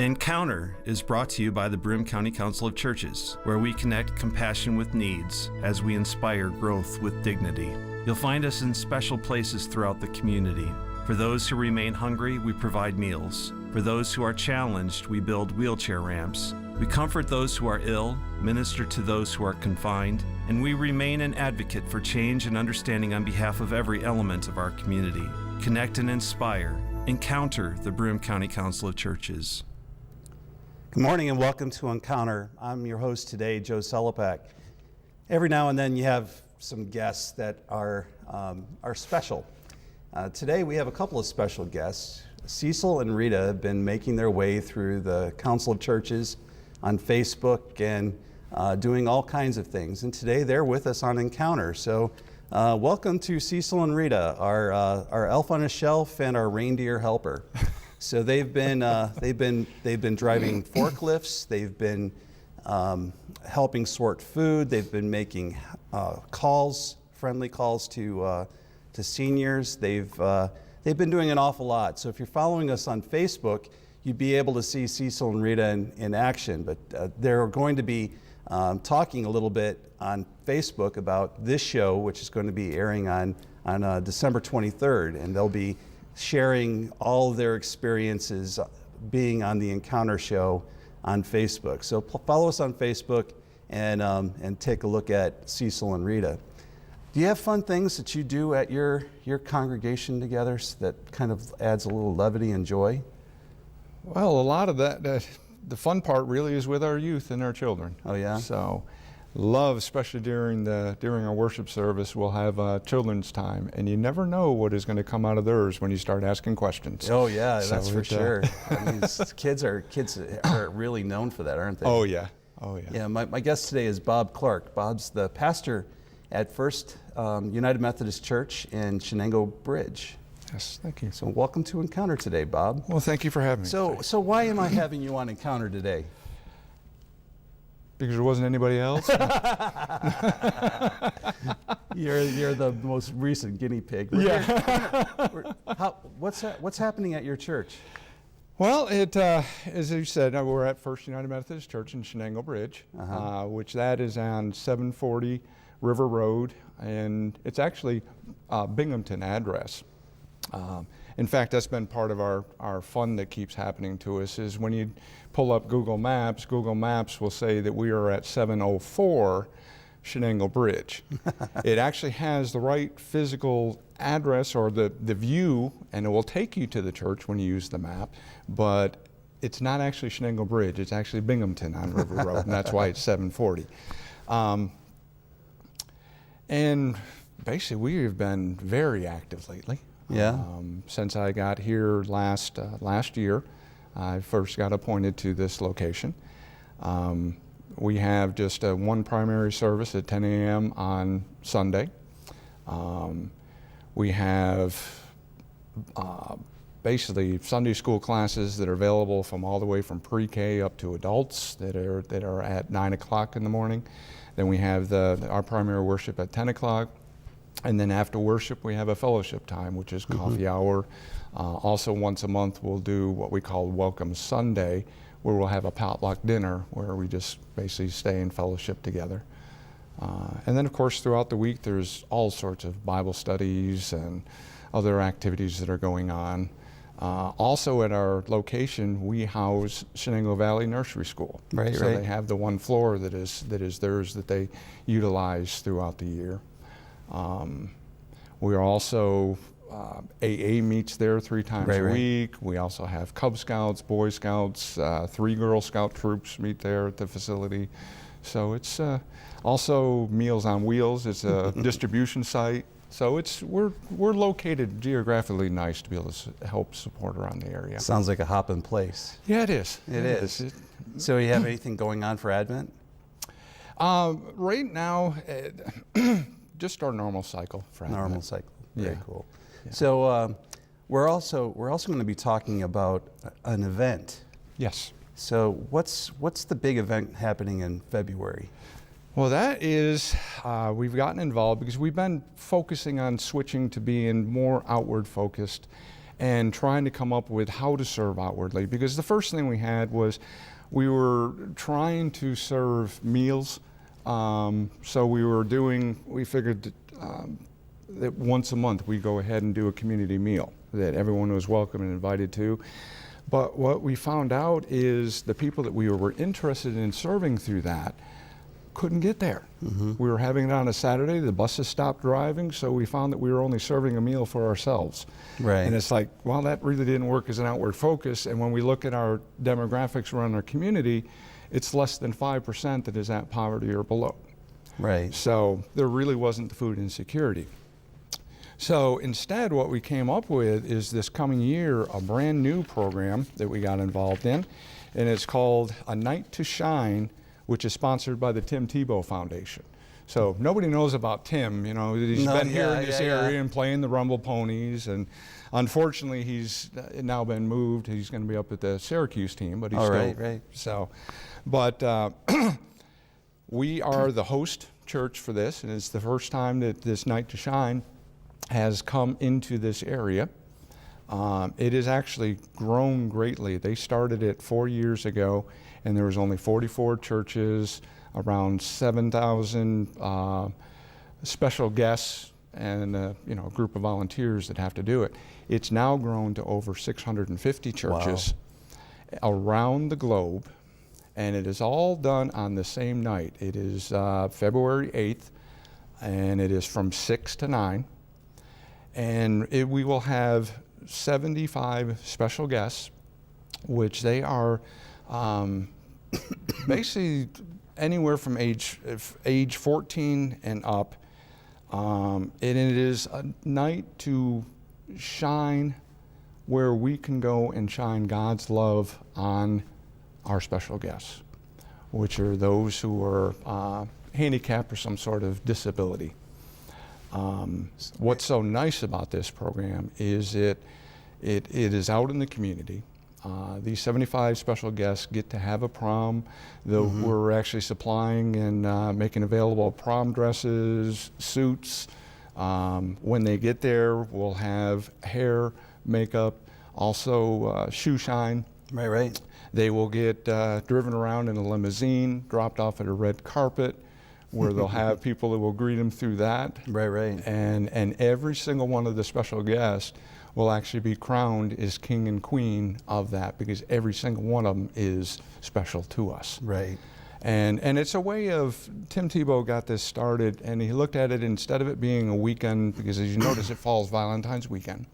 Encounter is brought to you by the Broome County Council of Churches, where we connect compassion with needs as we inspire growth with dignity. You'll find us in special places throughout the community. For those who remain hungry, we provide meals. For those who are challenged, we build wheelchair ramps. We comfort those who are ill, minister to those who are confined, and we remain an advocate for change and understanding on behalf of every element of our community. Connect and inspire. Encounter the Broome County Council of Churches. Good morning and welcome to Encounter. I'm your host today, Joe Sellepack. Every now and then you have some guests that are special. Today we have a couple of special guests. Cecil and Rita have been making their way through the Council of Churches on Facebook and doing all kinds of things. And today they're with us on Encounter. So welcome to Cecil and Rita, our elf on a shelf and our reindeer helper. So they've been driving forklifts. They've been helping sort food. They've been making friendly calls to seniors. They've been doing an awful lot. So if you're following us on Facebook, you'd be able to see Cecil and Rita in action. But they're going to be talking a little bit on Facebook about this show, which is going to be airing on December 23rd, and they'll be sharing all of their experiences being on the Encounter show on Facebook. So follow us on Facebook and take a look at Cecil and Rita. Do you have fun things that you do at your congregation together that kind of adds a little levity and joy? Well, a lot of that, the fun part really is with our youth and our children. Oh yeah? So love, especially during our worship service, we'll have children's time, and you never know what is going to come out of theirs when you start asking questions. Oh yeah, so that's for sure. I mean, kids are really known for that, aren't they? Oh yeah, oh yeah. Yeah, my guest today is Bob Clark. Bob's the pastor at First United Methodist Church in Chenango Bridge. Yes, thank you. So welcome to Encounter today, Bob. Well, thank you for having me. So why am I having you on Encounter today? Because there wasn't anybody else? You're the most recent guinea pig. What's happening at your church? Well, as you said, we're at First United Methodist Church in Chenango Bridge, which that is on 740 River Road, and it's actually Binghamton address. In fact, that's been part of our fun that keeps happening to us is when you pull up Google Maps will say that we are at 704 Chenango Bridge. It actually has the right physical address or the view, and it will take you to the church when you use the map, but it's not actually Chenango Bridge, it's actually Binghamton on River Road, and that's why it's 740. And basically we have been very active lately. Yeah. Since I got here last year, I first got appointed to this location. We have just one primary service at 10 a.m. on Sunday. We have basically Sunday school classes that are available from all the way from pre-K up to adults that are at 9 o'clock in the morning. Then we have our primary worship at 10 o'clock. And then after worship, we have a fellowship time, which is coffee hour. Also, once a month, we'll do what we call Welcome Sunday, where we'll have a potluck dinner where we just basically stay in fellowship together. And then, of course, throughout the week, there's all sorts of Bible studies and other activities that are going on. Also, at our location, we house Chenango Valley Nursery School. Right, so right. They have the one floor that is theirs that they utilize throughout the year. We are also, AA meets there 3 times a week. We also have Cub Scouts, Boy Scouts, 3 Girl Scout troops meet there at the facility. So it's also Meals on Wheels. It's a distribution site. So we're located geographically nice to be able to help support around the area. Sounds like a hopping place. Yeah, it is. It is. So you have anything going on for Advent? Right now, just our normal cycle for Advent. Normal cycle. Very Yeah. cool. Yeah. So we're also going to be talking about an event. Yes. So what's the big event happening in February? Well, that is, we've gotten involved because we've been focusing on switching to being more outward focused and trying to come up with how to serve outwardly. Because the first thing we had was we were trying to serve meals. So we figured that once a month we go ahead and do a community meal that everyone was welcome and invited to. But what we found out is the people that we were interested in serving through that couldn't get there. We were having it on a Saturday, the buses stopped driving, so we found that we were only serving a meal for ourselves. Right. And it's like, well, that really didn't work as an outward focus. And when we look at our demographics around our community, it's less than 5% that is at poverty or below. Right. So there really wasn't the food insecurity. So instead, what we came up with is this coming year, a brand new program that we got involved in, and it's called A Night to Shine, which is sponsored by the Tim Tebow Foundation. So nobody knows about Tim, you know, he's been here in this area and playing the Rumble Ponies, and unfortunately he's now been moved. He's going to be up at the Syracuse team, but he's still, right. So, but we are the host church for this, and it's the first time that this Night to Shine has come into this area. It has actually grown greatly. They started it 4 years ago, and there was only 44 churches, around 7,000 special guests, and a group of volunteers that have to do it. It's now grown to over 650 churches around the globe, and it is all done on the same night. It is February 8th, and it is from 6 to 9. And we will have 75 special guests, which they are basically anywhere from age 14 and up. And it is a night to shine where we can go and shine God's love on our special guests, which are those who are handicapped or some sort of disability. What's so nice about this program is it is out in the community. These 75 special guests get to have a prom. We're actually supplying and making available prom dresses, suits. When they get there, we'll have hair, makeup, also shoe shine. Right. They will get driven around in a limousine, dropped off at a red carpet, where they'll have people that will greet them through that. Right. And every single one of the special guests will actually be crowned as king and queen of that, because every single one of them is special to us. Right. And it's a way of, Tim Tebow got this started, and he looked at it, instead of it being a weekend, because as you notice it falls Valentine's weekend.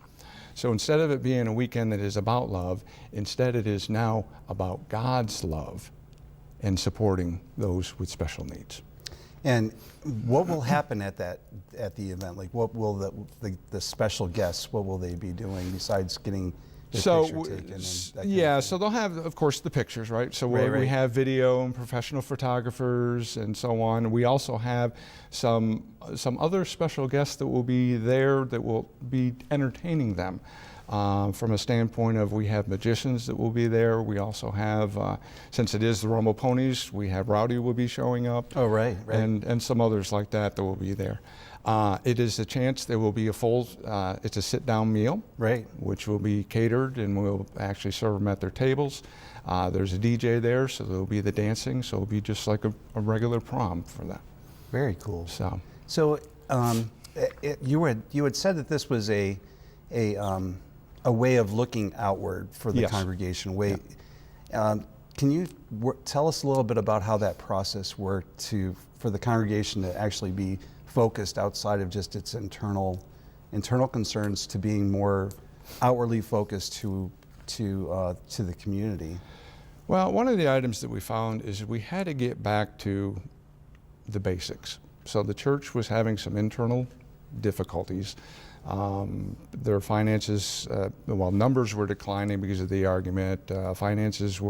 So instead of it being a weekend that is about love, instead it is now about God's love and supporting those with special needs. And what will happen at the event? Like, what will the special guests, what will they be doing besides getting their picture taken? And that kind of so they'll have, of course, the pictures, right? So Right. we have video and professional photographers and so on. We also have some other special guests that will be there that will be entertaining them. From a standpoint of, we have magicians that will be there. We also have, since it is the Rumble Ponies, we have Rowdy will be showing up. Oh, right. And some others like that will be there. It is a chance, there will be a full, it's a sit-down meal. Right. Which will be catered, and we'll actually serve them at their tables. There's a DJ there, so there'll be the dancing, so it'll be just like a regular prom for them. Very cool. So you had said that this was a way of looking outward for the Yes. congregation. Can you tell us a little bit about how that process worked for the congregation to actually be focused outside of just its internal concerns to being more outwardly focused to the community? Well, one of the items that we found is we had to get back to the basics. So the church was having some internal difficulties. Their finances, numbers were declining because of the argument. Finances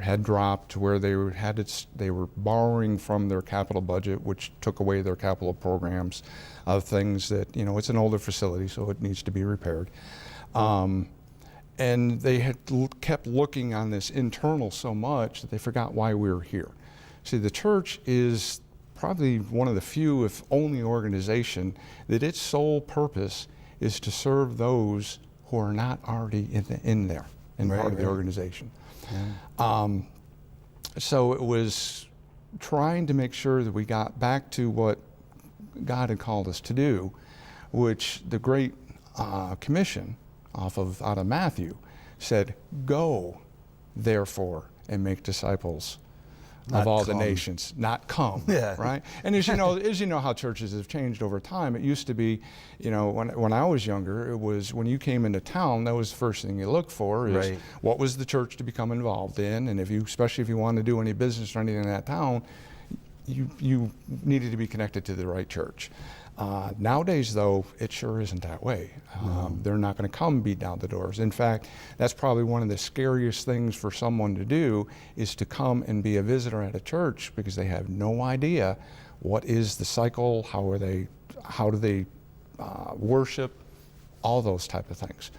had dropped where they were borrowing from their capital budget, which took away their capital programs of things that, it's an older facility, so it needs to be repaired. And they had kept looking on this internal so much that they forgot why we were here. See, the church is probably one of the few, if only, organization that its sole purpose is to serve those who are not already in there, in part of the organization. Yeah. So it was trying to make sure that we got back to what God had called us to do, which the Great Commission out of Matthew said, "Go, therefore, and make disciples of all the nations," not come, right? And as you know how churches have changed over time. It used to be, when I was younger, it was when you came into town, that was the first thing you looked for is what was the church to become involved in, and especially if you wanted to do any business or anything in that town, you needed to be connected to the right church. Nowadays, though, it sure isn't that way. They're not going to come beat down the doors. In fact, that's probably one of the scariest things for someone to do is to come and be a visitor at a church because they have no idea what is the cycle, how do they worship, all those type of things.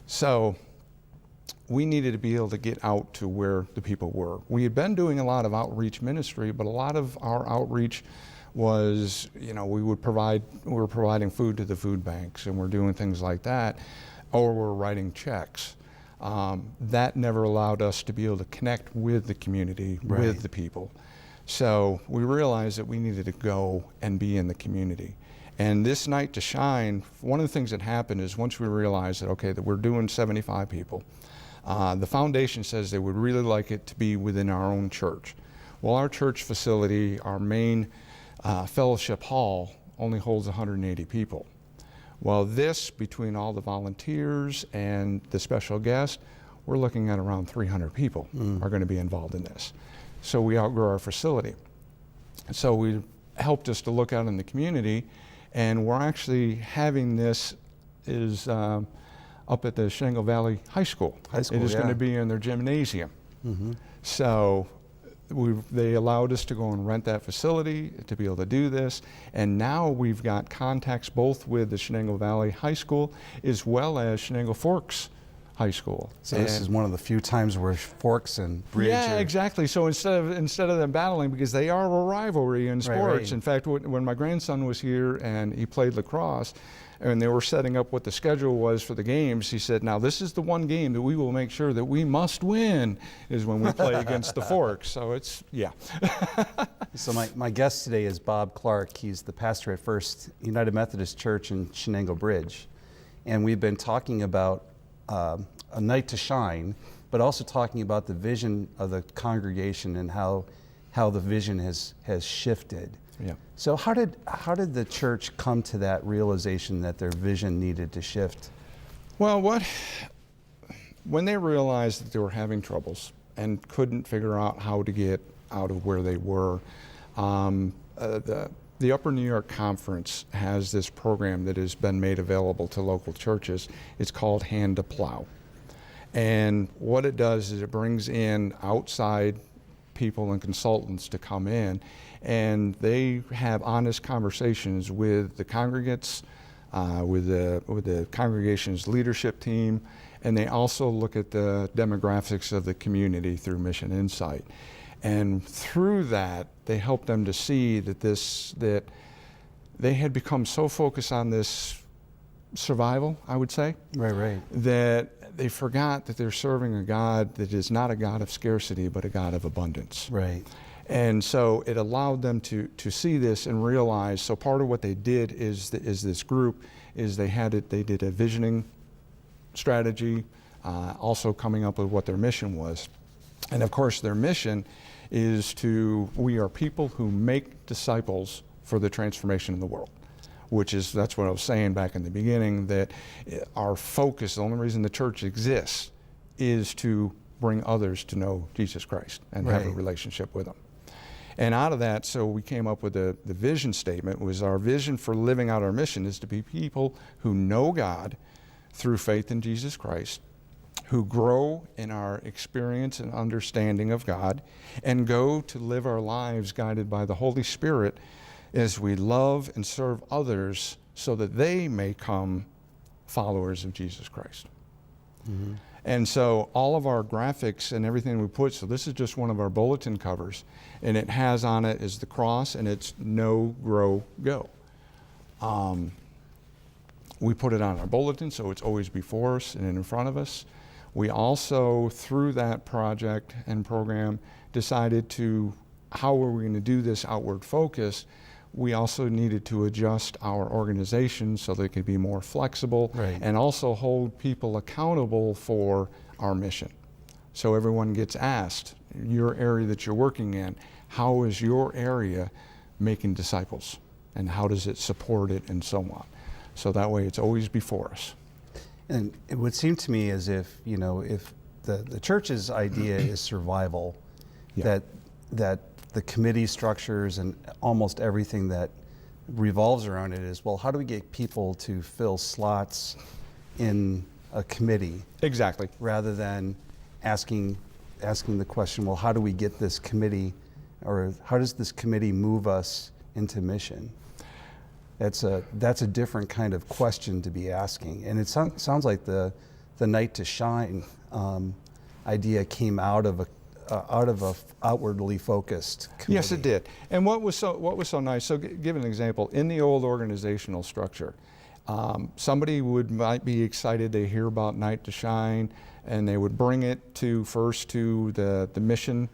So we needed to be able to get out to where the people were. We had been doing a lot of outreach ministry, but a lot of our outreach was, we were providing food to the food banks, and we're doing things like that, or we're writing checks. That never allowed us to be able to connect with the community, with the people. So we realized that we needed to go and be in the community. And this night to shine, one of the things that happened is once we realized that we're doing 75 people, the foundation says they would really like it to be within our own church. Well, our church facility, our main fellowship hall, only holds 180 people. Well, this, between all the volunteers and the special guests, we're looking at around 300 people are going to be involved in this. So we outgrow our facility. So we helped us to look out in the community, and we're actually having this is up at the Chenango Valley High School. It is going to be in their gymnasium. So they allowed us to go and rent that facility to be able to do this. And now we've got contacts both with the Chenango Valley High School as well as Chenango Forks High School. So this is one of the few times where Forks and Bridge exactly. So instead of them battling, because they are a rivalry in sports. In fact, when my grandson was here and he played lacrosse, and they were setting up what the schedule was for the games, he said, "Now this is the one game that we will make sure that we must win is when we play against the Forks." So it's, So my guest today is Bob Clark. He's the pastor at First United Methodist Church in Chenango Bridge. And we've been talking about a night to shine, but also talking about the vision of the congregation and how the vision has shifted. Yeah. So how did the church come to that realization that their vision needed to shift? Well, when they realized that they were having troubles and couldn't figure out how to get out of where they were, the Upper New York Conference has this program that has been made available to local churches. It's called Hand to Plow. And what it does is it brings in outside people and consultants to come in, and they have honest conversations with the congregants, with the congregation's leadership team, and they also look at the demographics of the community through Mission Insight. And through that, they help them to see that they had become so focused on this survival, I would say, that they forgot that they're serving a God that is not a God of scarcity, but a God of abundance. And so it allowed them to see this and realize. So part of what they did is this group is they did a visioning strategy, also coming up with what their mission was. And of course, their mission is we are people who make disciples for the transformation of the world, that's what I was saying back in the beginning, that our focus, the only reason the church exists, is to bring others to know Jesus Christ and have a relationship with Him. And out of that, so we came up with the vision statement. Was our vision for living out our mission is to be people who know God through faith in Jesus Christ, who grow in our experience and understanding of God, and go to live our lives guided by the Holy Spirit as we love and serve others so that they may come followers of Jesus Christ. And so all of our graphics and everything we put, so this is just one of our bulletin covers, and it has on it is the cross, and it's know, grow, go. We put it on our bulletin, so it's always before us and in front of us. We also, through that project and program, decided to, how are we going to do this outward focus? We also needed to adjust our organization so they could be more flexible, Right. and also hold people accountable for our mission. So everyone gets asked, your area that you're working in, how is your area making disciples? And how does it support it, and so on. So that way it's always before us. And it would seem to me as if, if the church's idea is survival, Yeah. that the committee structures and almost everything that revolves around it is, well, how do we get people to fill slots in a committee? Exactly. Rather than asking the question, well, how do we get this committee, or how does this committee move us into mission? That's a different kind of question to be asking, and it sounds like the Night to Shine idea came out of a outwardly focused committee. Yes, it did. And what was so nice? So, give an example. In the old organizational structure, somebody might be excited to hear about Night to Shine, and they would bring it first to the mission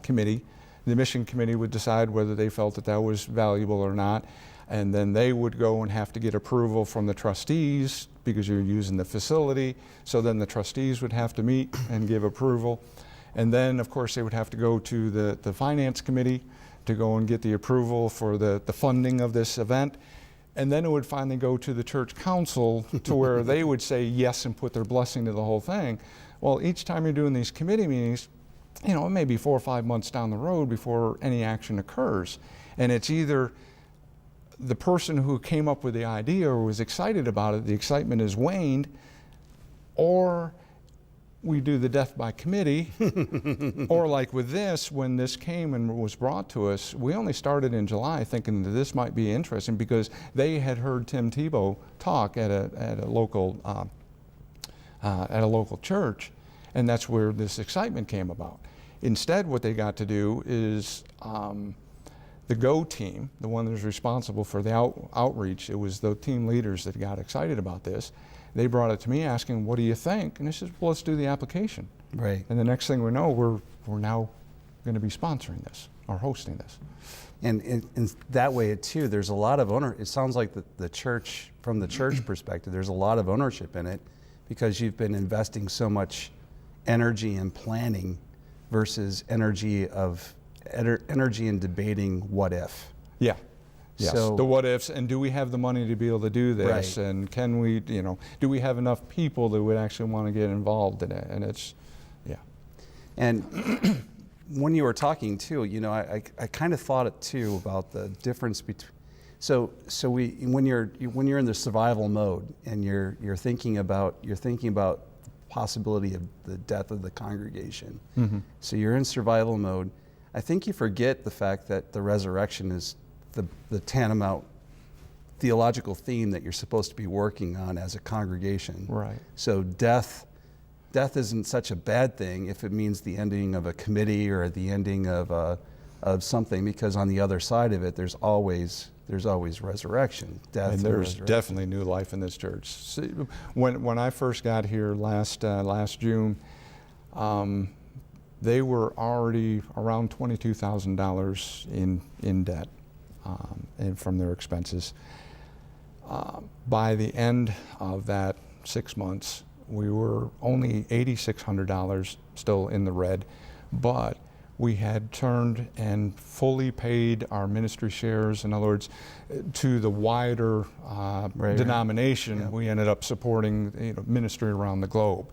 committee. The mission committee would decide whether they felt that was valuable or not, and then they would go and have to get approval from the trustees because you're using the facility. So then the trustees would have to meet and give approval. And then, of course, they would have to go to the finance committee to go and get the approval for the funding of this event. And then it would finally go to the church council to where they would say yes and put their blessing to the whole thing. Well, each time you're doing these committee meetings, it may be 4 or 5 months down the road before any action occurs. And it's either the person who came up with the idea or was excited about it, the excitement has waned, or we do the death by committee, or like with this, when this came and was brought to us, we only started in July thinking that this might be interesting because they had heard Tim Tebow talk at a local church, and that's where this excitement came about. Instead, what they got to do is the GO team, the one that was responsible for the outreach, it was the team leaders that got excited about this. They brought it to me asking, what do you think? And I said, well, let's do the application. Right. And the next thing we know, we're now going to be sponsoring this or hosting this. And in that way, too, there's a lot of it sounds like the church, from the church perspective, there's a lot of ownership in it because you've been investing so much energy in planning versus energy in debating what if. Yeah. Yes, So, the what ifs, and do we have the money to be able to do this? Right. And can we, do we have enough people that would actually want to get involved in it? And it's, yeah. And when you were talking too, I kind of thought it too about the difference between. So when you're in the survival mode and you're thinking about the possibility of the death of the congregation. Mm-hmm. So you're in survival mode. I think you forget the fact that the resurrection is the tantamount theological theme that you're supposed to be working on as a congregation. Right. So death isn't such a bad thing if it means the ending of a committee or the ending of something, because on the other side of it, there's always resurrection. Death and there's resurrection. definitely new life in this church. See, when I first got here last June, they were already around $22,000 in debt. And from their expenses. By the end of that 6 months, we were only $8,600 still in the red, but we had turned and fully paid our ministry shares. In other words, to the wider denomination, Yeah. we ended up supporting ministry around the globe.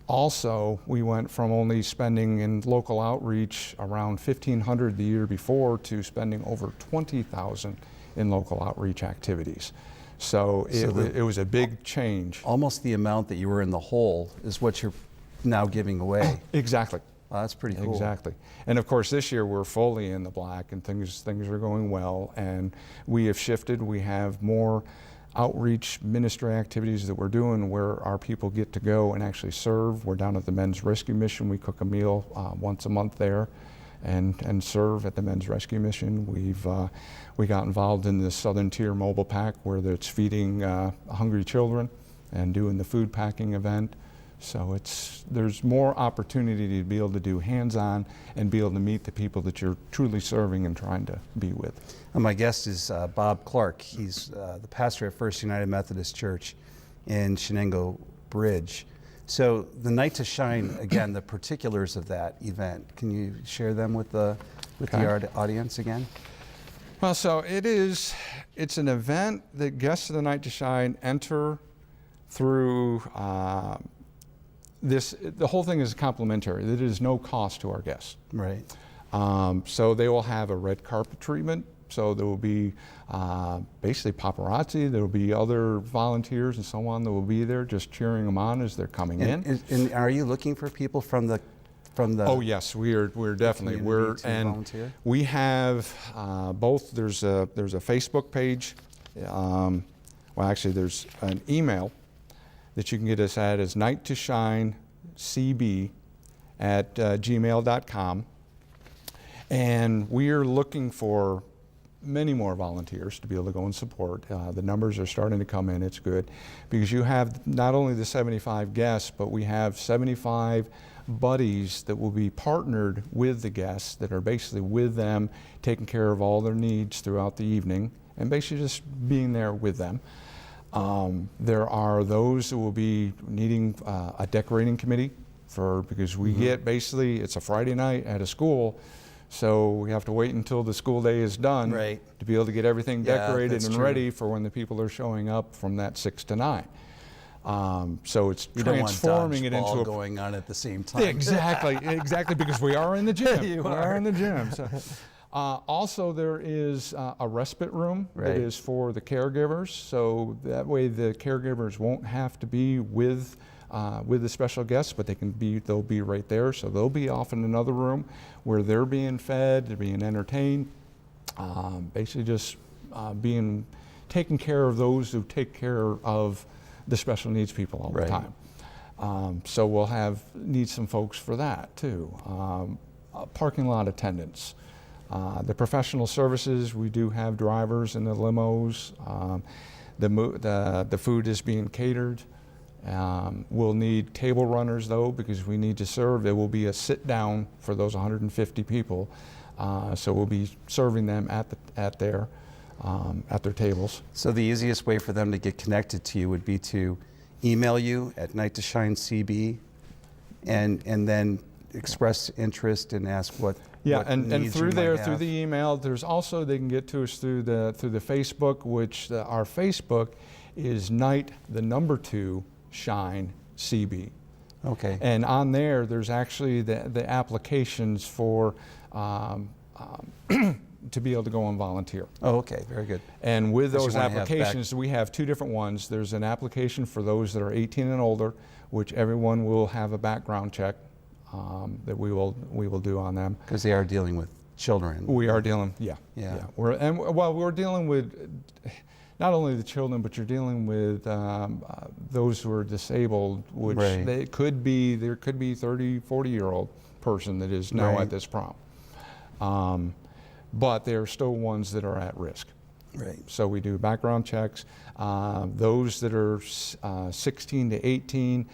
Also, we went from only spending in local outreach around $1,500 the year before to spending over $20,000 in local outreach activities. So it was a big change. Almost the amount that you were in the hole is what you're now giving away. Exactly. Wow, that's pretty cool. Exactly. And of course, this year we're fully in the black, and things are going well. And we have shifted. We have more outreach ministry activities that we're doing where our people get to go and actually serve. We're down at the Men's Rescue Mission. We cook a meal once a month there. and serve at the Men's Rescue Mission. We got involved in the Southern Tier Mobile Pack, where it's feeding hungry children and doing the food packing event. So there's more opportunity to be able to do hands-on and be able to meet the people that you're truly serving and trying to be with. And my guest is Bob Clark. He's the pastor at First United Methodist Church in Chenango Bridge. So the Night to Shine, again, the particulars of that event, can you share them with the audience again? Well, so it's an event that guests of the Night to Shine enter through the whole thing is complimentary. There is no cost to our guests. Right. So they will have a red carpet treatment. So there will be basically paparazzi. There will be other volunteers and so on that will be there just cheering them on as they're coming in. And are you looking for people from the? Oh yes, we're definitely volunteer? We have both. There's a Facebook page. Well, actually, there's an email that you can get us at is nighttoshinecb@gmail.com, and we're looking for many more volunteers to be able to go and support. The numbers are starting to come in. It's good because you have not only the 75 guests, but we have 75 buddies that will be partnered with the guests that are basically with them, taking care of all their needs throughout the evening and basically just being there with them. There are those who will be needing a decorating committee because we get basically, it's a Friday night at a school, so we have to wait until the school day is done to be able to get everything decorated and ready for when the people are showing up from that 6 to 9. So it's transforming it into going on at the same time. Exactly, because we are in the gym. We are in the gym. So. Also, there is a respite room that is for the caregivers, so that way the caregivers won't have to be with the special guests, but they'll be right there. So they'll be off in another room where they're being fed, they're being entertained, basically just taking care of those who take care of the special needs people all the time. So we'll need some folks for that too. Parking lot attendants. The professional services, we do have drivers in the limos. The food is being catered. We'll need table runners though, because we need to serve. There will be a sit down for those 150 people. So we'll be serving them at their tables. So the easiest way for them to get connected to you would be to email you at nighttoshinecb and then express interest and ask what and through there, through the email, there's also, they can get to us through the Facebook, which our Facebook is Night2Shine CB. Okay. And on there's actually the applications for to be able to go and volunteer. Oh, okay, very good. And with those applications, we have two different ones. There's an application for those that are 18 and older, which everyone will have a background check that we will do on them. Because they are dealing with children. We are dealing, we're dealing with not only the children, but you're dealing with those who are disabled, which there could be 30, 40-year-old person that is now at this prom. But there are still ones that are at risk. Right. So we do background checks. Those that are 16 to 18,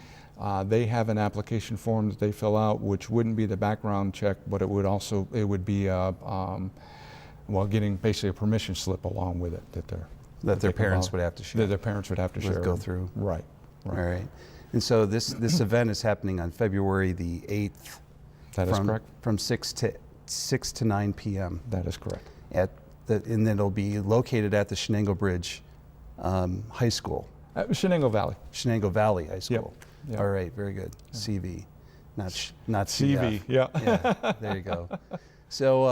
they have an application form that they fill out, which wouldn't be the background check, but it would be getting basically a permission slip along with it that their parents would have to share. That their parents would have to share. Go through. Right. All right. And so this event is happening on February the 8th. That is correct. From 6 to 9 p.m. That is correct. And then it'll be located at the Chenango Bridge High School. Chenango Valley. Chenango Valley High School. Yep. All right, very good. CV, not CV. CF. Yeah, there you go. So,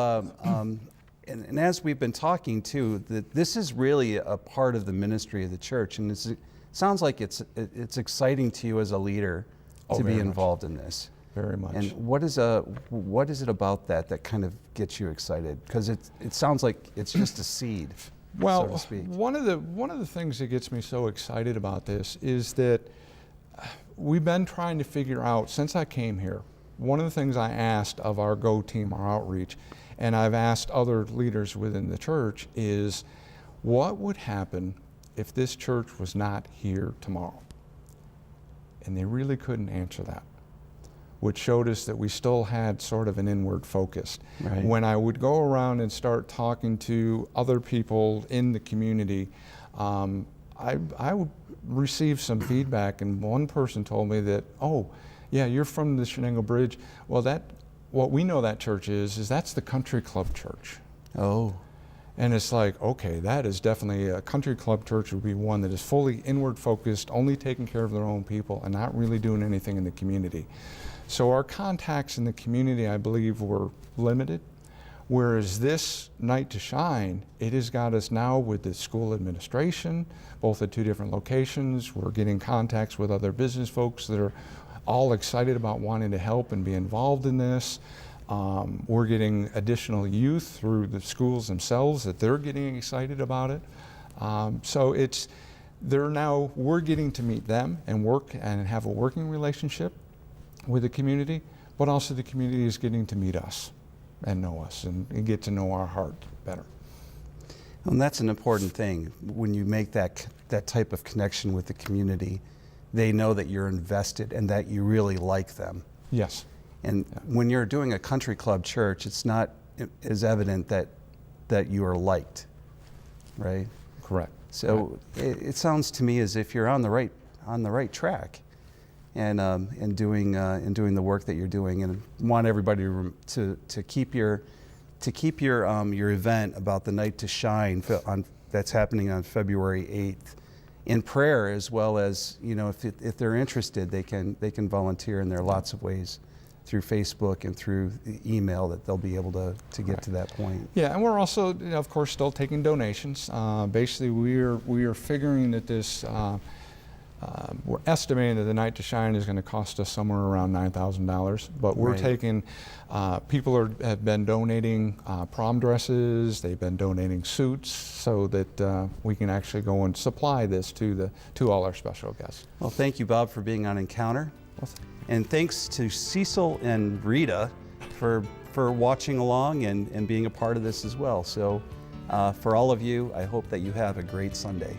and as we've been talking too, this is really a part of the ministry of the church, and it sounds like it's exciting to you as a leader to be involved in this. Very much. And what is it about that kind of gets you excited? Because it sounds like it's just a seed, so to speak. One of the things that gets me so excited about this is that we've been trying to figure out, since I came here, one of the things I asked of our GO team, our outreach, and I've asked other leaders within the church is, what would happen if this church was not here tomorrow? And they really couldn't answer that, which showed us that we still had sort of an inward focus. Right. When I would go around and start talking to other people in the community, I would receive some feedback, and one person told me that, oh, yeah, you're from the Chenango Bridge. Well, what we know that church is that's the country club church. Oh. And it's like, okay, that is definitely a country club church would be one that is fully inward focused, only taking care of their own people and not really doing anything in the community. So our contacts in the community, I believe, were limited. Whereas this Night to Shine, it has got us now with the school administration, both at 2 different locations. We're getting contacts with other business folks that are all excited about wanting to help and be involved in this. We're getting additional youth through the schools themselves that they're getting excited about it. So we're getting to meet them and work and have a working relationship with the community, but also the community is getting to meet us and know us and get to know our heart better. And that's an important thing. When you make that type of connection with the community, they know that you're invested and that you really like them. Yes. And when you're doing a country club church, it's not as evident that you are liked, right? Correct. So it sounds to me as if you're on the right track, and doing the work that you're doing. And I want everybody to keep your event about the Night to Shine that's happening on February 8th in prayer, as well as, you know, if they're interested, they can volunteer, and there are lots of ways through Facebook and through the email that they'll be able to get to that point. Yeah, and we're also, of course, still taking donations. Basically, we are figuring that this, we're estimating that the Night to Shine is going to cost us somewhere around $9,000, but we're Right. taking, people have been donating prom dresses, they've been donating suits, so that we can actually go and supply this to all our special guests. Well, thank you, Bob, for being on Encounter. And thanks to Cecil and Rita for watching along and being a part of this as well. So for all of you, I hope that you have a great Sunday.